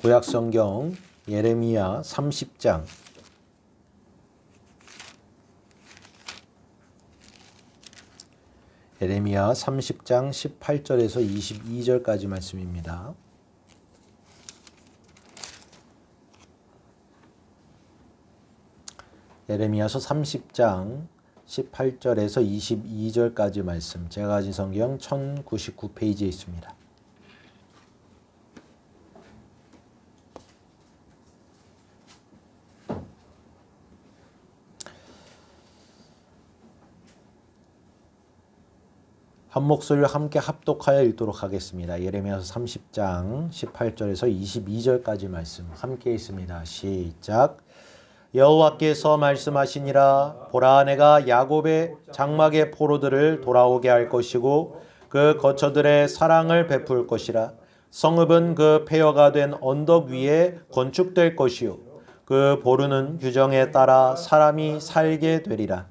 구약성경 예레미야 30장 예레미야 30장 18절에서 22절까지 말씀입니다. 예레미야서 30장 18절에서 22절까지 말씀, 제가 가진 성경 1099페이지에 있습니다. 한 목소리로 함께 합독하여 읽도록 하겠습니다. 예레미야서 30장 18절에서 22절까지 말씀 함께 있습니다. 시작. 여호와께서 말씀하시니라. 보라, 내가 야곱의 장막의 포로들을 돌아오게 할 것이고 그 거처들의 사랑을 베풀 것이라. 성읍은 그 폐허가 된 언덕 위에 건축될 것이요 그 보르는 규정에 따라 사람이 살게 되리라.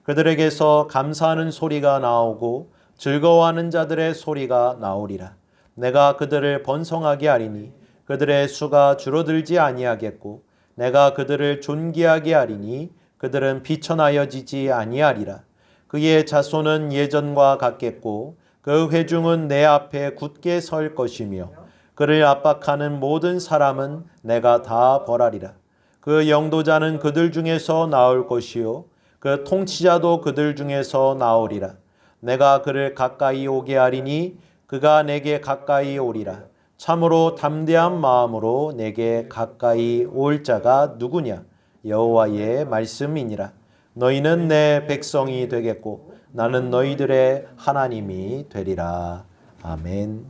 그들에게서 감사하는 소리가 나오고 즐거워하는 자들의 소리가 나오리라. 내가 그들을 번성하게 하리니 그들의 수가 줄어들지 아니하겠고 내가 그들을 존귀하게 하리니 그들은 비천하여지지 아니하리라. 그의 자손은 예전과 같겠고 그 회중은 내 앞에 굳게 설 것이며 그를 압박하는 모든 사람은 내가 다 벌하리라. 그 영도자는 그들 중에서 나올 것이요 그 통치자도 그들 중에서 나오리라. 내가 그를 가까이 오게 하리니 그가 내게 가까이 오리라. 참으로 담대한 마음으로 내게 가까이 올 자가 누구냐? 여호와의 말씀이니라. 너희는 내 백성이 되겠고 나는 너희들의 하나님이 되리라. 아멘.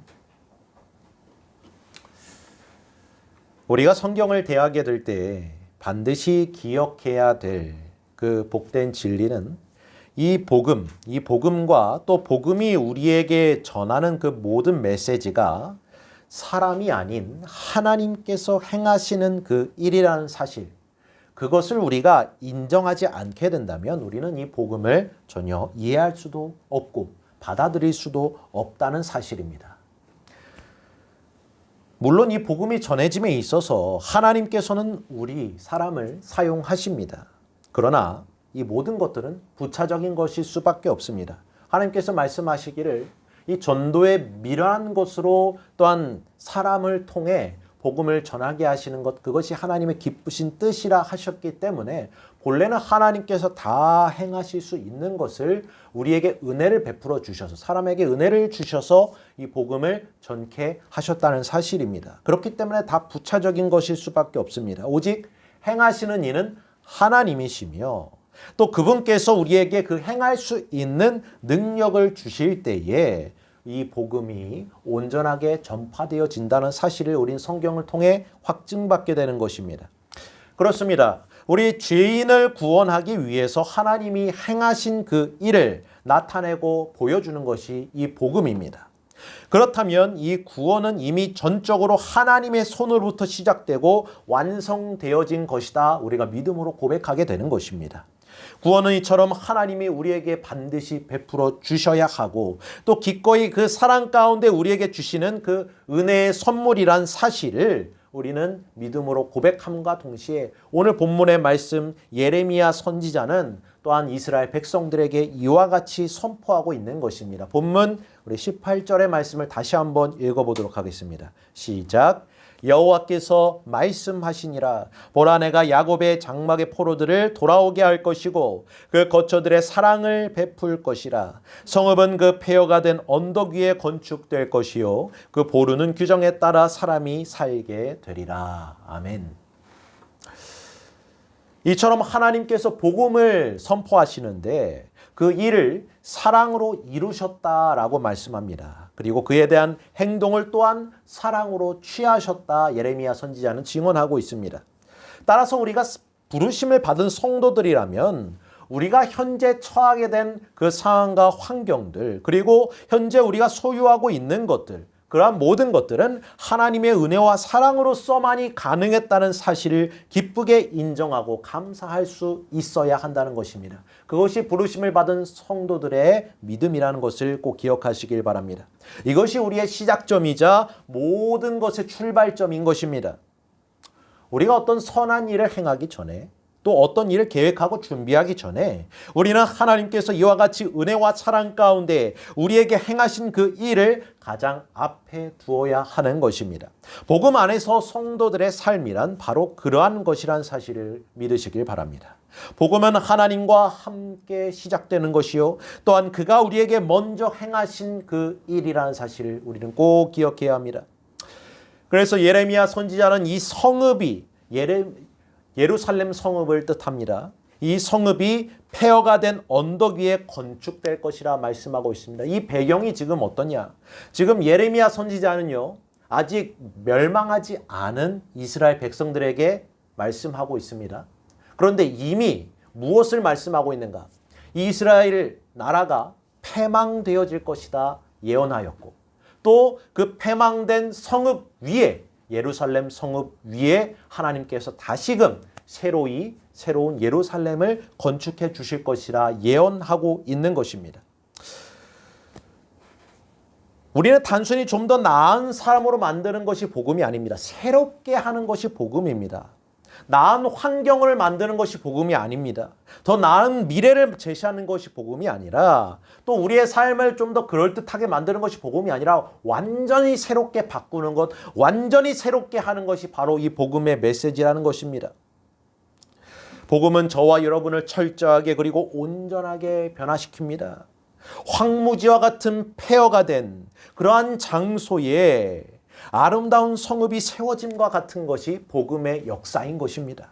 우리가 성경을 대하게 될 때 반드시 기억해야 될 그 복된 진리는 이 복음과 또 복음이 우리에게 전하는 그 모든 메시지가 사람이 아닌 하나님께서 행하시는 그 일이라는 사실, 그것을 우리가 인정하지 않게 된다면 우리는 이 복음을 전혀 이해할 수도 없고 받아들일 수도 없다는 사실입니다. 물론 이 복음이 전해짐에 있어서 하나님께서는 우리 사람을 사용하십니다. 그러나 이 모든 것들은 부차적인 것일 수밖에 없습니다. 하나님께서 말씀하시기를 이 전도의 미련한 것으로 또한 사람을 통해 복음을 전하게 하시는 것, 그것이 하나님의 기쁘신 뜻이라 하셨기 때문에 본래는 하나님께서 다 행하실 수 있는 것을 우리에게 은혜를 베풀어 주셔서, 사람에게 은혜를 주셔서 이 복음을 전케 하셨다는 사실입니다. 그렇기 때문에 다 부차적인 것일 수밖에 없습니다. 오직 행하시는 이는 하나님이시며 또 그분께서 우리에게 그 행할 수 있는 능력을 주실 때에 이 복음이 온전하게 전파되어진다는 사실을 우린 성경을 통해 확증받게 되는 것입니다. 그렇습니다. 우리 죄인을 구원하기 위해서 하나님이 행하신 그 일을 나타내고 보여주는 것이 이 복음입니다. 그렇다면 이 구원은 이미 전적으로 하나님의 손으로부터 시작되고 완성되어진 것이다. 우리가 믿음으로 고백하게 되는 것입니다. 구원은 이처럼 하나님이 우리에게 반드시 베풀어 주셔야 하고 또 기꺼이 그 사랑 가운데 우리에게 주시는 그 은혜의 선물이란 사실을 우리는 믿음으로 고백함과 동시에 오늘 본문의 말씀 예레미야 선지자는 또한 이스라엘 백성들에게 이와 같이 선포하고 있는 것입니다. 본문 우리 18절의 말씀을 다시 한번 읽어보도록 하겠습니다. 시작. 여호와께서 말씀하시니라. 보라, 내가 야곱의 장막의 포로들을 돌아오게 할 것이고 그 거처들의 사랑을 베풀 것이라. 성읍은 그 폐허가 된 언덕 위에 건축될 것이요 그 보르는 규정에 따라 사람이 살게 되리라. 아멘. 이처럼 하나님께서 복음을 선포하시는데 그 일을 사랑으로 이루셨다라고 말씀합니다. 그리고 그에 대한 행동을 또한 사랑으로 취하셨다. 예레미야 선지자는 증언하고 있습니다. 따라서 우리가 부르심을 받은 성도들이라면 우리가 현재 처하게 된 그 상황과 환경들, 그리고 현재 우리가 소유하고 있는 것들, 그러한 모든 것들은 하나님의 은혜와 사랑으로서만이 가능했다는 사실을 기쁘게 인정하고 감사할 수 있어야 한다는 것입니다. 그것이 부르심을 받은 성도들의 믿음이라는 것을 꼭 기억하시길 바랍니다. 이것이 우리의 시작점이자 모든 것의 출발점인 것입니다. 우리가 어떤 선한 일을 행하기 전에 또 어떤 일을 계획하고 준비하기 전에 우리는 하나님께서 이와 같이 은혜와 사랑 가운데 우리에게 행하신 그 일을 가장 앞에 두어야 하는 것입니다. 복음 안에서 성도들의 삶이란 바로 그러한 것이란 사실을 믿으시길 바랍니다. 복음은 하나님과 함께 시작되는 것이요 또한 그가 우리에게 먼저 행하신 그 일이라는 사실을 우리는 꼭 기억해야 합니다. 그래서 예레미야 선지자는 이 성읍이 예루살렘 성읍을 뜻합니다. 이 성읍이 폐허가 된 언덕 위에 건축될 것이라 말씀하고 있습니다. 이 배경이 지금 어떠냐? 지금 예레미야 선지자는요, 아직 멸망하지 않은 이스라엘 백성들에게 말씀하고 있습니다. 그런데 이미 무엇을 말씀하고 있는가? 이스라엘 나라가 패망되어질 것이다 예언하였고, 또 그 패망된 성읍 위에 예루살렘 성읍 위에 하나님께서 다시금 새로운 예루살렘을 건축해 주실 것이라 예언하고 있는 것입니다. 우리는 단순히 좀 더 나은 사람으로 만드는 것이 복음이 아닙니다. 새롭게 하는 것이 복음입니다. 나은 환경을 만드는 것이 복음이 아닙니다. 더 나은 미래를 제시하는 것이 복음이 아니라 또 우리의 삶을 좀 더 그럴듯하게 만드는 것이 복음이 아니라 완전히 새롭게 바꾸는 것, 완전히 새롭게 하는 것이 바로 이 복음의 메시지라는 것입니다. 복음은 저와 여러분을 철저하게 그리고 온전하게 변화시킵니다. 황무지와 같은 폐허가 된 그러한 장소에 아름다운 성읍이 세워짐과 같은 것이 복음의 역사인 것입니다.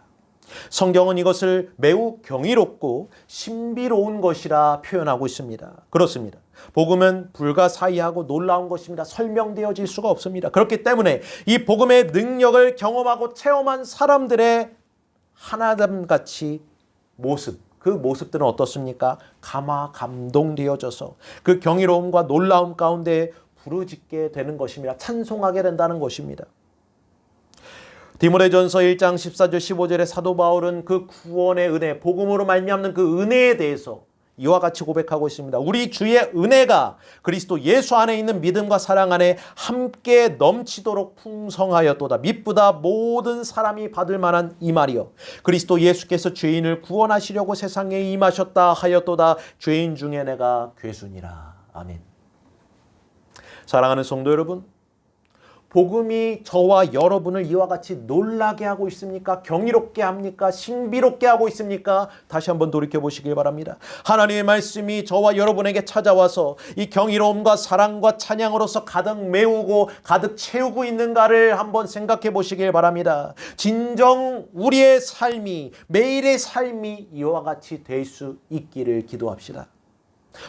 성경은 이것을 매우 경이롭고 신비로운 것이라 표현하고 있습니다. 그렇습니다. 복음은 불가사의하고 놀라운 것입니다. 설명되어질 수가 없습니다. 그렇기 때문에 이 복음의 능력을 경험하고 체험한 사람들의 하나됨같이 그 모습들은 어떻습니까? 감동되어져서 그 경이로움과 놀라움 가운데 부르짖게 되는 것입니다. 찬송하게 된다는 것입니다. 디모데전서 1장 14절 15절에 사도 바울은 그 구원의 은혜, 복음으로 말미암는 그 은혜에 대해서 이와 같이 고백하고 있습니다. 우리 주의 은혜가 그리스도 예수 안에 있는 믿음과 사랑 안에 함께 넘치도록 풍성하였도다. mit보다 모든 사람이 받을 만한 이 말이요 그리스도 예수께서 죄인을 구원하시려고 세상에 임하셨다 하였도다. 죄인 중에 내가 괴순이라. 아멘. 사랑하는 성도 여러분, 복음이 저와 여러분을 이와 같이 놀라게 하고 있습니까? 경이롭게 합니까? 신비롭게 하고 있습니까? 다시 한번 돌이켜보시길 바랍니다. 하나님의 말씀이 저와 여러분에게 찾아와서 이 경이로움과 사랑과 찬양으로서 가득 메우고 가득 채우고 있는가를 한번 생각해 보시길 바랍니다. 진정 우리의 삶이, 매일의 삶이 이와 같이 될 수 있기를 기도합시다.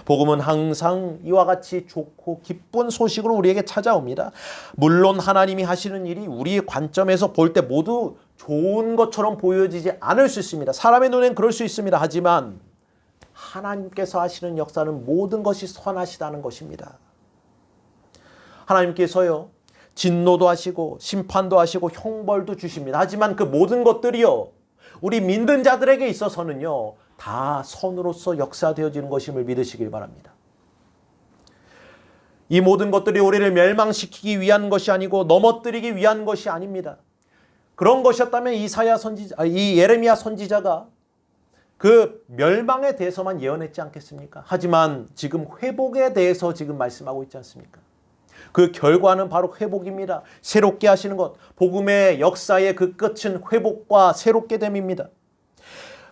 복음은 항상 이와 같이 좋고 기쁜 소식으로 우리에게 찾아옵니다. 물론 하나님이 하시는 일이 우리의 관점에서 볼 때 모두 좋은 것처럼 보여지지 않을 수 있습니다. 사람의 눈엔 그럴 수 있습니다. 하지만 하나님께서 하시는 역사는 모든 것이 선하시다는 것입니다. 하나님께서요, 진노도 하시고 심판도 하시고 형벌도 주십니다. 하지만 그 모든 것들이요, 우리 믿는 자들에게 있어서는요, 다 선으로서 역사되어지는 것임을 믿으시길 바랍니다. 이 모든 것들이 우리를 멸망시키기 위한 것이 아니고 넘어뜨리기 위한 것이 아닙니다. 그런 것이었다면 이 예레미야 선지자가 그 멸망에 대해서만 예언했지 않겠습니까? 하지만 지금 회복에 대해서 지금 말씀하고 있지 않습니까? 그 결과는 바로 회복입니다. 새롭게 하시는 것, 복음의 역사의 그 끝은 회복과 새롭게 됨입니다.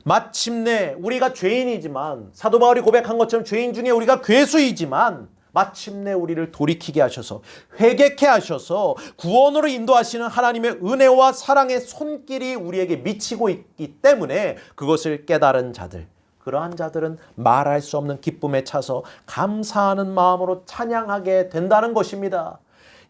마침내 우리가 죄인이지만 사도 바울이 고백한 것처럼 죄인 중에 우리가 괴수이지만 마침내 우리를 돌이키게 하셔서 회개케 하셔서 구원으로 인도하시는 하나님의 은혜와 사랑의 손길이 우리에게 미치고 있기 때문에 그것을 깨달은 자들, 그러한 자들은 말할 수 없는 기쁨에 차서 감사하는 마음으로 찬양하게 된다는 것입니다.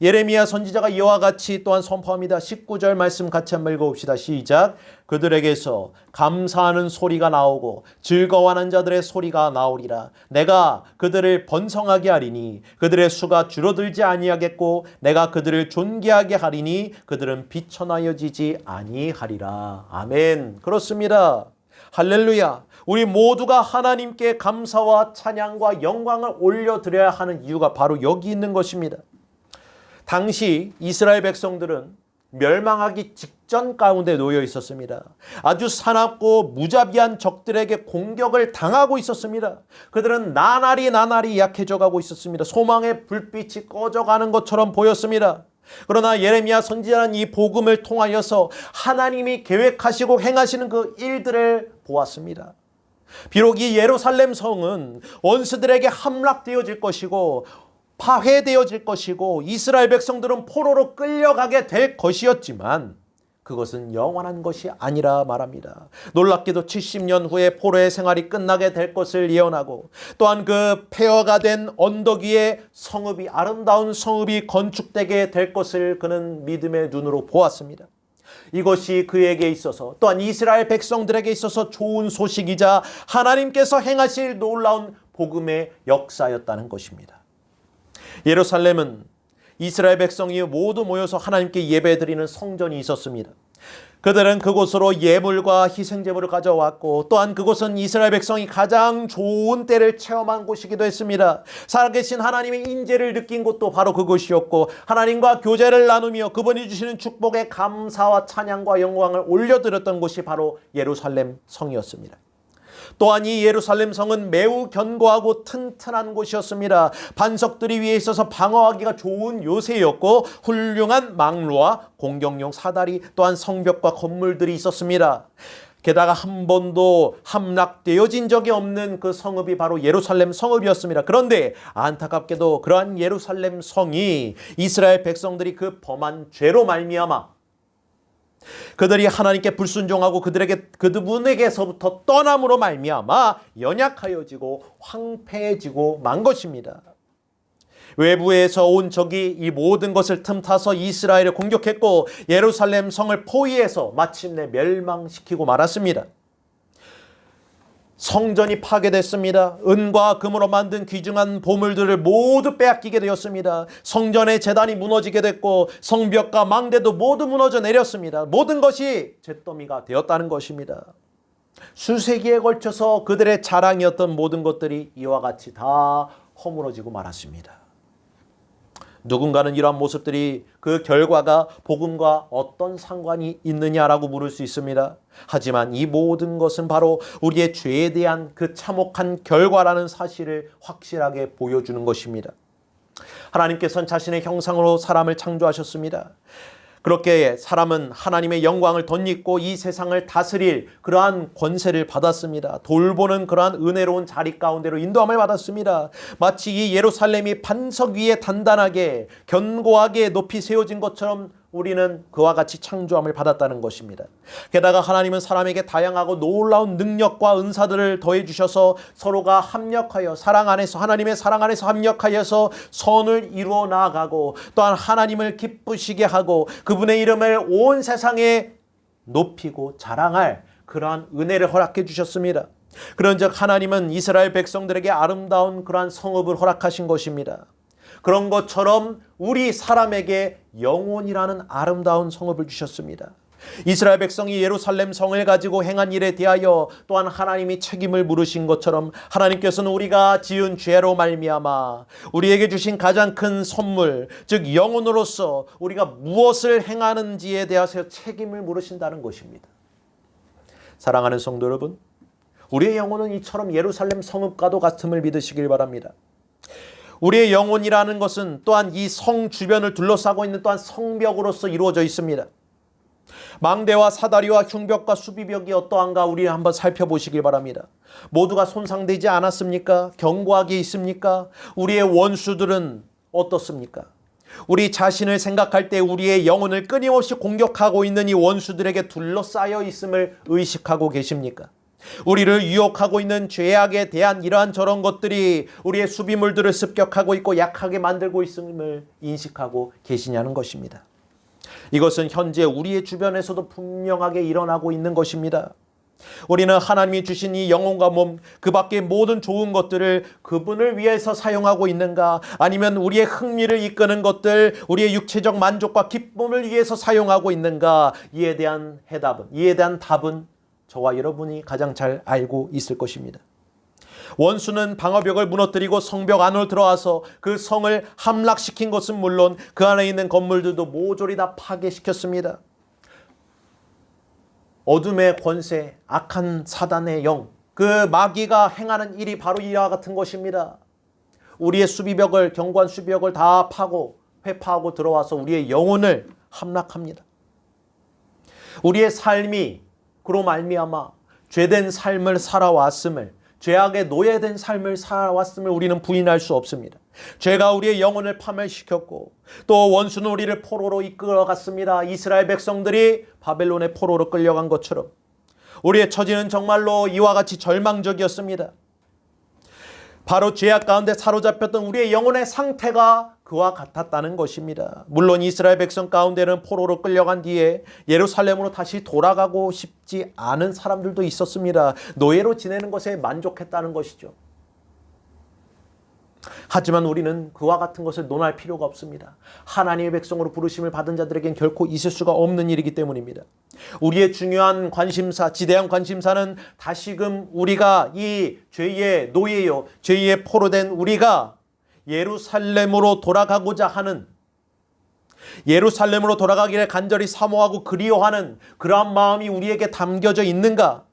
예레미야 선지자가 이와 같이 또한 선포합니다. 19절 말씀 같이 한번 읽어봅시다. 시작. 그들에게서 감사하는 소리가 나오고 즐거워하는 자들의 소리가 나오리라. 내가 그들을 번성하게 하리니 그들의 수가 줄어들지 아니하겠고 내가 그들을 존귀하게 하리니 그들은 비천하여지지 아니하리라. 아멘. 그렇습니다. 할렐루야. 우리 모두가 하나님께 감사와 찬양과 영광을 올려드려야 하는 이유가 바로 여기 있는 것입니다. 당시 이스라엘 백성들은 멸망하기 직전 가운데 놓여 있었습니다. 아주 사납고 무자비한 적들에게 공격을 당하고 있었습니다. 그들은 나날이 약해져 가고 있었습니다. 소망의 불빛이 꺼져가는 것처럼 보였습니다. 그러나 예레미야 선지자는 이 복음을 통하여서 하나님이 계획하시고 행하시는 그 일들을 보았습니다. 비록 이 예루살렘 성은 원수들에게 함락되어질 것이고 파괴되어질 것이고 이스라엘 백성들은 포로로 끌려가게 될 것이었지만 그것은 영원한 것이 아니라 말합니다. 놀랍게도 70년 후에 포로의 생활이 끝나게 될 것을 예언하고 또한 그 폐허가 된 언덕 위에 성읍이 아름다운 성읍이 건축되게 될 것을 그는 믿음의 눈으로 보았습니다. 이것이 그에게 있어서 또한 이스라엘 백성들에게 있어서 좋은 소식이자 하나님께서 행하실 놀라운 복음의 역사였다는 것입니다. 예루살렘은 이스라엘 백성이 모두 모여서 하나님께 예배드리는 성전이 있었습니다. 그들은 그곳으로 예물과 희생제물을 가져왔고 또한 그곳은 이스라엘 백성이 가장 좋은 때를 체험한 곳이기도 했습니다. 살아계신 하나님의 인재를 느낀 곳도 바로 그곳이었고 하나님과 교제를 나누며 그분이 주시는 축복에 감사와 찬양과 영광을 올려드렸던 곳이 바로 예루살렘 성이었습니다. 또한 이 예루살렘 성은 매우 견고하고 튼튼한 곳이었습니다. 반석들이 위에 있어서 방어하기가 좋은 요새였고 훌륭한 망루와 공격용 사다리 또한 성벽과 건물들이 있었습니다. 게다가 한 번도 함락되어진 적이 없는 그 성읍이 바로 예루살렘 성읍이었습니다. 그런데 안타깝게도 그러한 예루살렘 성이 이스라엘 백성들이 그 범한 죄로 말미암아 그들이 하나님께 불순종하고 그분에게서부터 떠남으로 말미암아 연약하여지고 황폐해지고 만 것입니다. 외부에서 온 적이 이 모든 것을 틈타서 이스라엘을 공격했고 예루살렘 성을 포위해서 마침내 멸망시키고 말았습니다. 성전이 파괴됐습니다. 은과 금으로 만든 귀중한 보물들을 모두 빼앗기게 되었습니다. 성전의 제단이 무너지게 됐고 성벽과 망대도 모두 무너져 내렸습니다. 모든 것이 잿더미가 되었다는 것입니다. 수세기에 걸쳐서 그들의 자랑이었던 모든 것들이 이와 같이 다 허물어지고 말았습니다. 누군가는 이러한 모습들이 그 결과가 복음과 어떤 상관이 있느냐라고 물을 수 있습니다. 하지만 이 모든 것은 바로 우리의 죄에 대한 그 참혹한 결과라는 사실을 확실하게 보여주는 것입니다. 하나님께서는 자신의 형상으로 사람을 창조하셨습니다. 그렇게 사람은 하나님의 영광을 덧입고 이 세상을 다스릴 그러한 권세를 받았습니다. 돌보는 그러한 은혜로운 자리 가운데로 인도함을 받았습니다. 마치 이 예루살렘이 반석 위에 단단하게 견고하게 높이 세워진 것처럼 우리는 그와 같이 창조함을 받았다는 것입니다. 게다가 하나님은 사람에게 다양하고 놀라운 능력과 은사들을 더해 주셔서 서로가 합력하여 사랑 안에서 하나님의 사랑 안에서 합력하여서 선을 이루어 나아가고 또한 하나님을 기쁘시게 하고 그분의 이름을 온 세상에 높이고 자랑할 그러한 은혜를 허락해 주셨습니다. 그런즉 하나님은 이스라엘 백성들에게 아름다운 그러한 성읍을 허락하신 것입니다. 그런 것처럼 우리 사람에게 영혼이라는 아름다운 성읍을 주셨습니다. 이스라엘 백성이 예루살렘 성을 가지고 행한 일에 대하여 또한 하나님이 책임을 물으신 것처럼 하나님께서는 우리가 지은 죄로 말미암아 우리에게 주신 가장 큰 선물 즉 영혼으로서 우리가 무엇을 행하는지에 대해서 책임을 물으신다는 것입니다. 사랑하는 성도 여러분, 우리의 영혼은 이처럼 예루살렘 성읍과도 같음을 믿으시길 바랍니다. 우리의 영혼이라는 것은 또한 이 성 주변을 둘러싸고 있는 또한 성벽으로서 이루어져 있습니다. 망대와 사다리와 흉벽과 수비벽이 어떠한가 우리를 한번 살펴보시길 바랍니다. 모두가 손상되지 않았습니까? 견고하게 있습니까? 우리의 원수들은 어떻습니까? 우리 자신을 생각할 때 우리의 영혼을 끊임없이 공격하고 있는 이 원수들에게 둘러싸여 있음을 의식하고 계십니까? 우리를 유혹하고 있는 죄악에 대한 이러한 저런 것들이 우리의 수비물들을 습격하고 있고 약하게 만들고 있음을 인식하고 계시냐는 것입니다. 이것은 현재 우리의 주변에서도 분명하게 일어나고 있는 것입니다. 우리는 하나님이 주신 이 영혼과 몸, 그 밖의 모든 좋은 것들을 그분을 위해서 사용하고 있는가, 아니면 우리의 흥미를 이끄는 것들, 우리의 육체적 만족과 기쁨을 위해서 사용하고 있는가, 이에 대한 답은 저와 여러분이 가장 잘 알고 있을 것입니다. 원수는 방어벽을 무너뜨리고 성벽 안으로 들어와서 그 성을 함락시킨 것은 물론 그 안에 있는 건물들도 모조리 다 파괴시켰습니다. 어둠의 권세, 악한 사단의 영, 그 마귀가 행하는 일이 바로 이와 같은 것입니다. 우리의 수비벽을, 견고한 수비벽을 다 회파하고 들어와서 우리의 영혼을 함락합니다. 우리의 삶이 그로 말미암아 죄된 삶을 살아왔음을, 죄악에 노예된 삶을 살아왔음을 우리는 부인할 수 없습니다. 죄가 우리의 영혼을 파멸시켰고 또 원수는 우리를 포로로 이끌어갔습니다. 이스라엘 백성들이 바벨론의 포로로 끌려간 것처럼 우리의 처지는 정말로 이와 같이 절망적이었습니다. 바로 죄악 가운데 사로잡혔던 우리의 영혼의 상태가 그와 같았다는 것입니다. 물론 이스라엘 백성 가운데는 포로로 끌려간 뒤에 예루살렘으로 다시 돌아가고 싶지 않은 사람들도 있었습니다. 노예로 지내는 것에 만족했다는 것이죠. 하지만 우리는 그와 같은 것을 논할 필요가 없습니다. 하나님의 백성으로 부르심을 받은 자들에겐 결코 있을 수가 없는 일이기 때문입니다. 우리의 중요한 관심사, 지대한 관심사는 다시금 우리가 이 죄의 노예요, 죄의 포로된 우리가 예루살렘으로 돌아가고자 하는, 예루살렘으로 돌아가기를 간절히 사모하고 그리워하는 그러한 마음이 우리에게 담겨져 있는가?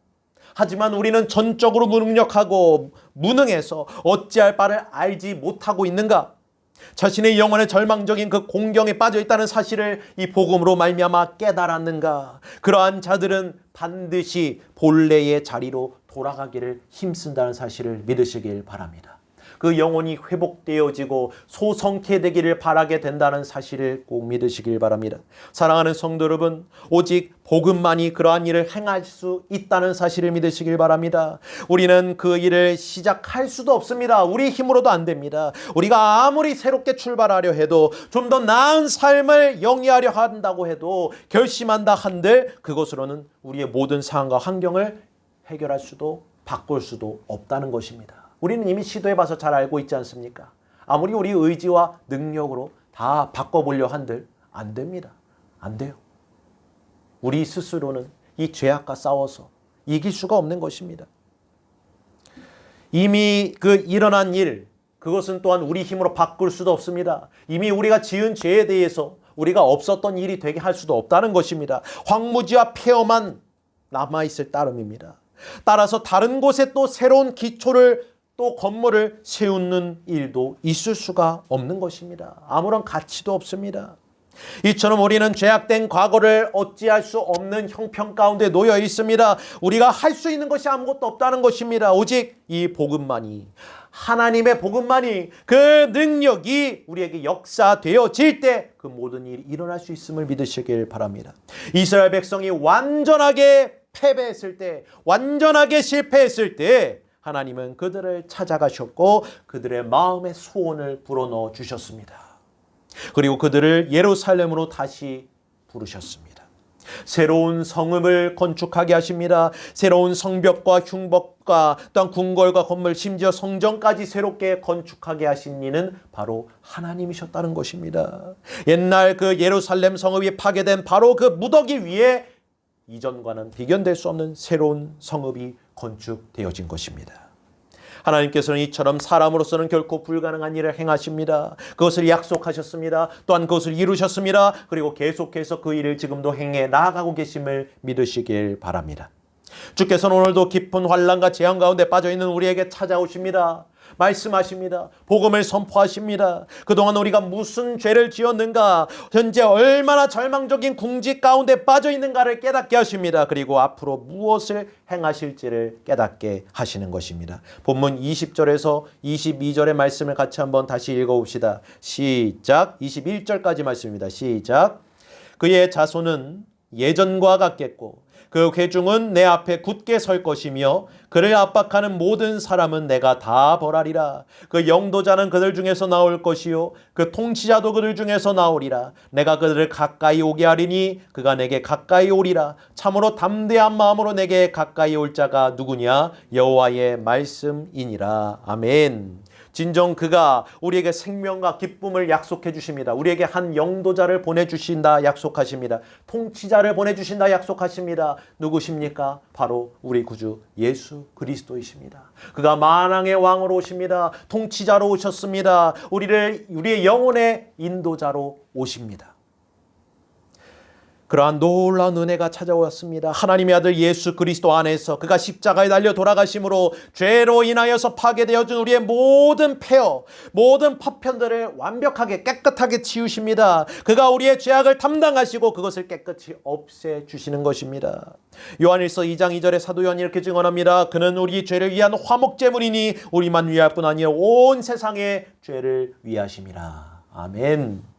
하지만 우리는 전적으로 무능력하고 무능해서 어찌할 바를 알지 못하고 있는가? 자신의 영혼의 절망적인 그 공경에 빠져 있다는 사실을 이 복음으로 말미암아 깨달았는가? 그러한 자들은 반드시 본래의 자리로 돌아가기를 힘쓴다는 사실을 믿으시길 바랍니다. 그 영혼이 회복되어지고 소성케 되기를 바라게 된다는 사실을 꼭 믿으시길 바랍니다. 사랑하는 성도 여러분, 오직 복음만이 그러한 일을 행할 수 있다는 사실을 믿으시길 바랍니다. 우리는 그 일을 시작할 수도 없습니다. 우리 힘으로도 안 됩니다. 우리가 아무리 새롭게 출발하려 해도, 좀 더 나은 삶을 영위하려 한다고 해도, 결심한다 한들 그것으로는 우리의 모든 상황과 환경을 해결할 수도 바꿀 수도 없다는 것입니다. 우리는 이미 시도해봐서 잘 알고 있지 않습니까? 아무리 우리 의지와 능력으로 다 바꿔보려 한들 안 됩니다. 안 돼요. 우리 스스로는 이 죄악과 싸워서 이길 수가 없는 것입니다. 이미 그 일어난 일, 그것은 또한 우리 힘으로 바꿀 수도 없습니다. 이미 우리가 지은 죄에 대해서 우리가 없었던 일이 되게 할 수도 없다는 것입니다. 황무지와 폐허만 남아있을 따름입니다. 따라서 다른 곳에 또 새로운 기초를, 또 건물을 세우는 일도 있을 수가 없는 것입니다. 아무런 가치도 없습니다. 이처럼 우리는 죄악된 과거를 어찌할 수 없는 형편 가운데 놓여 있습니다. 우리가 할 수 있는 것이 아무것도 없다는 것입니다. 오직 이 복음만이, 하나님의 복음만이, 그 능력이 우리에게 역사되어질 때 그 모든 일이 일어날 수 있음을 믿으시길 바랍니다. 이스라엘 백성이 완전하게 패배했을 때, 완전하게 실패했을 때 하나님은 그들을 찾아가셨고 그들의 마음의 소원을 불어넣어 주셨습니다. 그리고 그들을 예루살렘으로 다시 부르셨습니다. 새로운 성읍을 건축하게 하십니다. 새로운 성벽과 흉벽과 또한 궁궐과 건물, 심지어 성전까지 새롭게 건축하게 하신 이는 바로 하나님이셨다는 것입니다. 옛날 그 예루살렘 성읍이 파괴된 바로 그 무더기 위에 이전과는 비견될 수 없는 새로운 성읍이 건축되어진 것입니다. 하나님께서는 이처럼 사람으로서는 결코 불가능한 일을 행하십니다. 그것을 약속하셨습니다. 또한 그것을 이루셨습니다. 그리고 계속해서 그 일을 지금도 행해 나아가고 계심을 믿으시길 바랍니다. 주께서는 오늘도 깊은 환난과 재앙 가운데 빠져있는 우리에게 찾아오십니다. 말씀하십니다. 복음을 선포하십니다. 그동안 우리가 무슨 죄를 지었는가, 현재 얼마나 절망적인 궁지 가운데 빠져있는가를 깨닫게 하십니다. 그리고 앞으로 무엇을 행하실지를 깨닫게 하시는 것입니다. 본문 20절에서 22절의 말씀을 같이 한번 다시 읽어봅시다. 시작. 21절까지 말씀입니다. 시작. 그의 자손은 예전과 같겠고 그 회중은 내 앞에 굳게 설 것이며 그를 압박하는 모든 사람은 내가 다 벌하리라. 그 영도자는 그들 중에서 나올 것이요 그 통치자도 그들 중에서 나오리라. 내가 그들을 가까이 오게 하리니 그가 내게 가까이 오리라. 참으로 담대한 마음으로 내게 가까이 올 자가 누구냐? 여호와의 말씀이니라. 아멘. 진정 그가 우리에게 생명과 기쁨을 약속해 주십니다. 우리에게 한 영도자를 보내주신다 약속하십니다. 통치자를 보내주신다 약속하십니다. 누구십니까? 바로 우리 구주 예수 그리스도이십니다. 그가 만왕의 왕으로 오십니다. 통치자로 오셨습니다. 우리의 영혼의 인도자로 오십니다. 그러한 놀라운 은혜가 찾아왔습니다. 하나님의 아들 예수 그리스도 안에서 그가 십자가에 달려 돌아가심으로 죄로 인하여서 파괴되어진 우리의 모든 폐허, 모든 파편들을 완벽하게 깨끗하게 치우십니다. 그가 우리의 죄악을 담당하시고 그것을 깨끗이 없애주시는 것입니다. 요한일서 2장 2절에 사도 요한이 이렇게 증언합니다. 그는 우리 죄를 위한 화목제물이니 우리만 위할 뿐 아니라 온 세상의 죄를 위하심이라. 아멘.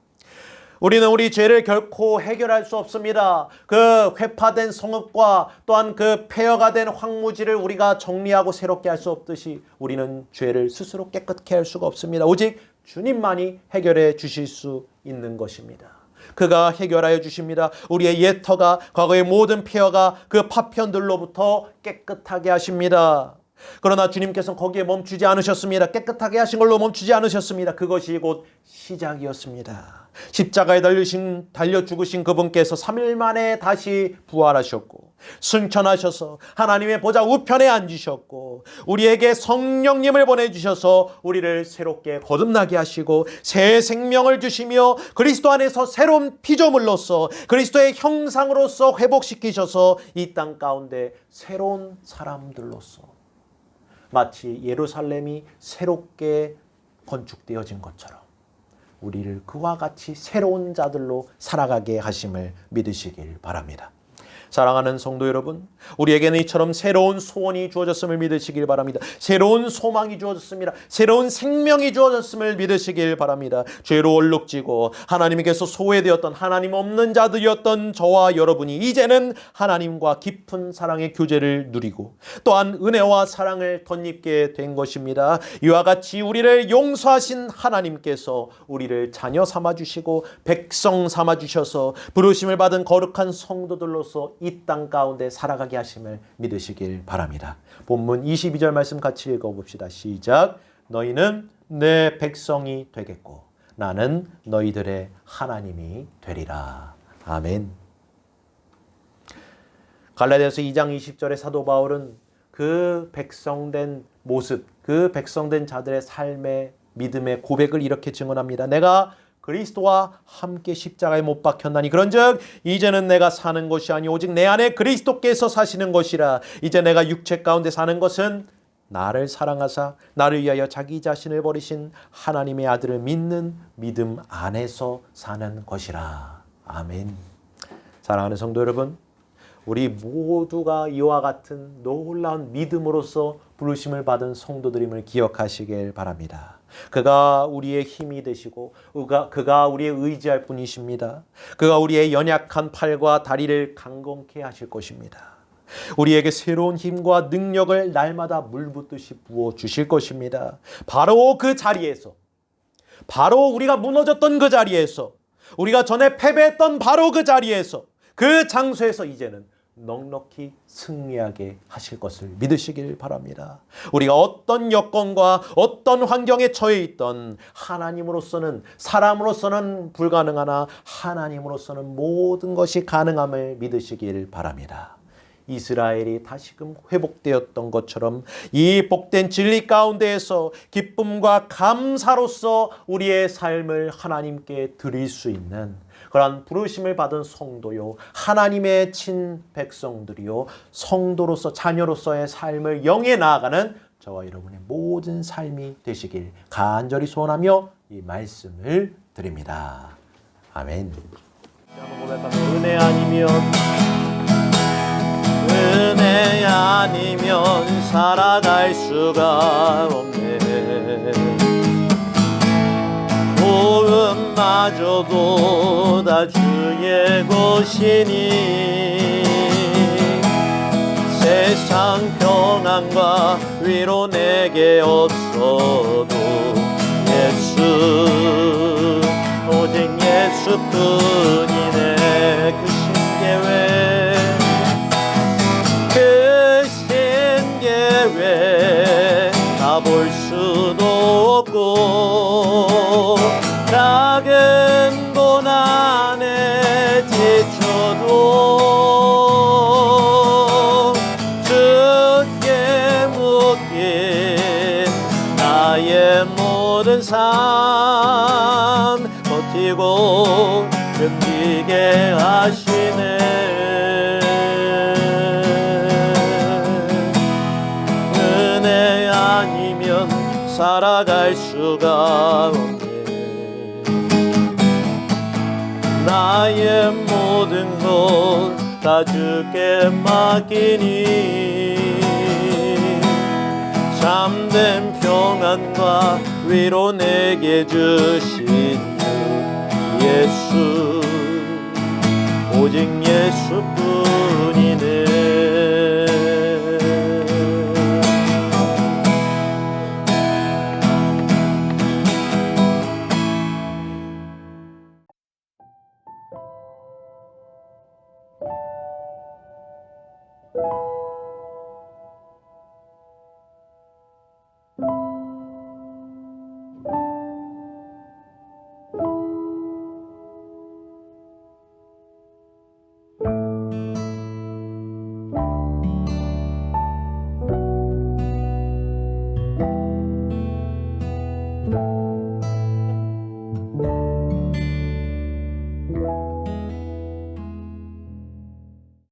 우리는 우리 죄를 결코 해결할 수 없습니다. 그 회파된 성읍과 또한 그 폐허가 된 황무지를 우리가 정리하고 새롭게 할 수 없듯이 우리는 죄를 스스로 깨끗게 할 수가 없습니다. 오직 주님만이 해결해 주실 수 있는 것입니다. 그가 해결하여 주십니다. 우리의 옛 터가, 과거의 모든 폐허가 그 파편들로부터 깨끗하게 하십니다. 그러나 주님께서는 거기에 멈추지 않으셨습니다. 깨끗하게 하신 걸로 멈추지 않으셨습니다. 그것이 곧 시작이었습니다. 십자가에 달려 죽으신 그분께서 3일 만에 다시 부활하셨고 승천하셔서 하나님의 보좌 우편에 앉으셨고 우리에게 성령님을 보내주셔서 우리를 새롭게 거듭나게 하시고 새 생명을 주시며 그리스도 안에서 새로운 피조물로서 그리스도의 형상으로서 회복시키셔서 이 땅 가운데 새로운 사람들로서 마치 예루살렘이 새롭게 건축되어진 것처럼 우리를 그와 같이 새로운 자들로 살아가게 하심을 믿으시길 바랍니다. 사랑하는 성도 여러분, 우리에게는 이처럼 새로운 소원이 주어졌음을 믿으시길 바랍니다. 새로운 소망이 주어졌습니다. 새로운 생명이 주어졌음을 믿으시길 바랍니다. 죄로 얼룩지고 하나님께서 소외되었던 하나님 없는 자들이었던 저와 여러분이 이제는 하나님과 깊은 사랑의 교제를 누리고 또한 은혜와 사랑을 덧입게 된 것입니다. 이와 같이 우리를 용서하신 하나님께서 우리를 자녀 삼아주시고 백성 삼아주셔서 부르심을 받은 거룩한 성도들로서 이 땅 가운데 살아가게 하심을 믿으시길 바랍니다. 본문 22절 말씀 같이 읽어봅시다. 시작. 너희는 내 백성이 되겠고 나는 너희들의 하나님이 되리라. 아멘. 갈라디아서 2장 20절에 사도 바울은 그 백성된 모습, 그 백성된 자들의 삶의 믿음의 고백을 이렇게 증언합니다. 내가 그리스도와 함께 십자가에 못 박혔나니 그런즉 이제는 내가 사는 것이 아니 오직 내 안에 그리스도께서 사시는 것이라. 이제 내가 육체 가운데 사는 것은 나를 사랑하사 나를 위하여 자기 자신을 버리신 하나님의 아들을 믿는 믿음 안에서 사는 것이라. 아멘. 사랑하는 성도 여러분, 우리 모두가 이와 같은 놀라운 믿음으로서 부르심을 받은 성도들임을 기억하시길 바랍니다. 그가 우리의 힘이 되시고 그가 우리의 의지할 분이십니다. 그가 우리의 연약한 팔과 다리를 강건케 하실 것입니다. 우리에게 새로운 힘과 능력을 날마다 물붓듯이 부어주실 것입니다. 바로 그 자리에서, 바로 우리가 무너졌던 그 자리에서, 우리가 전에 패배했던 바로 그 자리에서, 그 장소에서 이제는 넉넉히 승리하게 하실 것을 믿으시길 바랍니다. 우리가 어떤 여건과 어떤 환경에 처해 있던 하나님으로서는, 사람으로서는 불가능하나 하나님으로서는 모든 것이 가능함을 믿으시길 바랍니다. 이스라엘이 다시금 회복되었던 것처럼 이 복된 진리 가운데에서 기쁨과 감사로서 우리의 삶을 하나님께 드릴 수 있는 그러한 부르심을 받은 성도요, 하나님의 친 백성들이요, 성도로서 자녀로서의 삶을 영에 나아가는 저와 여러분의 모든 삶이 되시길 간절히 소원하며 이 말씀을 드립니다. 아멘. 은혜 아니면 살아갈 수가 없네. 도움마저도 다 주의 것이니 세상 평안과 위로 내게 없어도 예수, 오직 예수뿐이네. 그 신계획, 그 신계획 다 볼 수도 없고 작은 고난에 지쳐도 주께 묻기 나의 모든 삶 버티고 견디게 하시네. 은혜 아니면 살아갈 수가 없네. 나의 모든 것 다 주께 맡기니 참된 평안과 위로 내게 주신 예수, 오직 예수뿐이네.